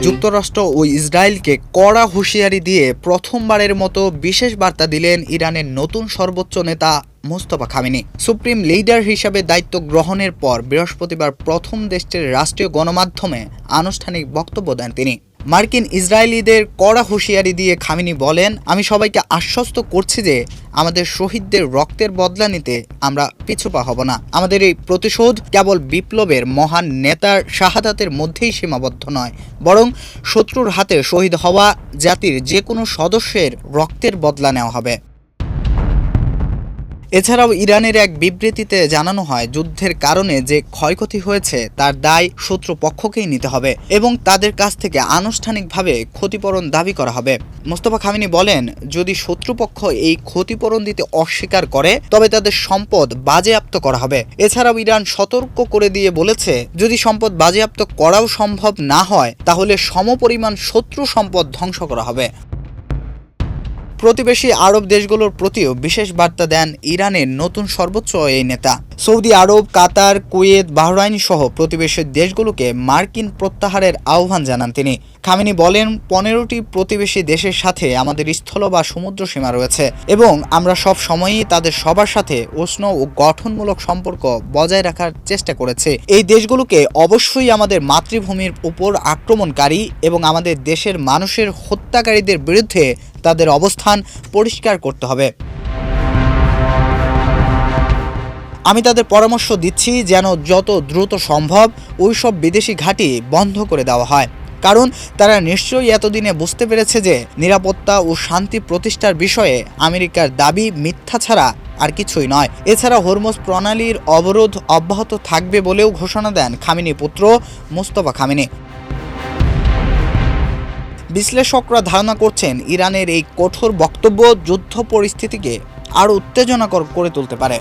যুক্তরাষ্ট্র ও ইসরায়েলকে কড়া হুঁশিয়ারি দিয়ে প্রথমবারের মতো বিশেষ বার্তা দিলেন ইরানের নতুন সর্বোচ্চ নেতা মোস্তফা খামেনি। সুপ্রিম লিডার হিসাবে দায়িত্ব গ্রহণের পর বৃহস্পতিবার প্রথম দেশটির রাষ্ট্রীয় গণমাধ্যমে আনুষ্ঠানিক বক্তব্য দেন তিনি। মার্কিন ইসরায়েলিদের কড়া হুঁশিয়ারি দিয়ে খামেনি বলেন, আমি সবাইকে আশ্বস্ত করছি যে আমাদের শহীদদের রক্তের বদলা নিতে আমরা পিছুপা হব না। আমাদের এই প্রতিশোধ কেবল বিপ্লবের মহান নেতার শাহাদাতের মধ্যেই সীমাবদ্ধ নয়, বরং শত্রুর হাতে শহীদ হওয়া জাতির যে কোনো সদস্যের রক্তের বদলা নেওয়া হবে। এছাড়াও ইরানের এক বিবৃতিতে জানানো হয়, যুদ্ধের কারণে যে ক্ষয়ক্ষতি হয়েছে তার দায় শত্রুপক্ষকেই নিতে হবে এবং তাদের কাছ থেকে আনুষ্ঠানিকভাবে ক্ষতিপূরণ দাবি করা হবে। মোস্তফা খামেনি বলেন, যদি শত্রুপক্ষ এই ক্ষতিপূরণ দিতে অস্বীকার করে তবে তাদের সম্পদ বাজেয়াপ্ত করা হবে। এছাড়াও ইরান সতর্ক করে দিয়ে বলেছে, যদি সম্পদ বাজেয়াপ্ত করাও সম্ভব না হয় তাহলে সমপরিমাণ শত্রু সম্পদ ধ্বংস করা হবে। প্রতিবেশী আরব দেশগুলোর প্রতিও বিশেষ বার্তা দেন ইরানের নতুন সর্বোচ্চ এই নেতা। সৌদি আরব, কাতার, কুয়েত, বাহরাইন সহ প্রতিবেশী দেশগুলোকে মার্কিন প্রত্যাহারের আহ্বান জানান তিনি। খামেনি বলেন, 15টি প্রতিবেশী দেশের সাথে আমাদের স্থল বা সমুদ্র সীমা রয়েছে এবং আমরা সব সময়ই তাদের সবার সাথে উষ্ণ ও গঠনমূলক সম্পর্ক বজায় রাখার চেষ্টা করেছি। এই দেশগুলোকে অবশ্যই আমাদের মাতৃভূমির উপর আক্রমণকারী এবং আমাদের দেশের মানুষের হত্যাকারীদের বিরুদ্ধে তাদের অবস্থান পরিষ্কার করতে হবে। আমি তাদের পরামর্শ দিচ্ছি যেন যত দ্রুত সম্ভব ওই সব বিদেশি ঘাঁটি বন্ধ করে দেওয়া হয়, কারণ তারা নিশ্চয়ই এতদিনে বুঝতে পেরেছে যে নিরাপত্তা ও শান্তি প্রতিষ্ঠার বিষয়ে আমেরিকার দাবি মিথ্যা ছাড়া আর কিছুই নয়। এছাড়া হরমুজ প্রণালীর অবরোধ অব্যাহত থাকবে বলেও ঘোষণা দেন খামেনি পুত্র মোস্তফা খামেনি। বিশ্লেষকরা ধারণা করছেন, ইরানের এই কঠোর বক্তব্য যুদ্ধ পরিস্থিতিকে আরও উত্তেজনাকর করে তুলতে পারে।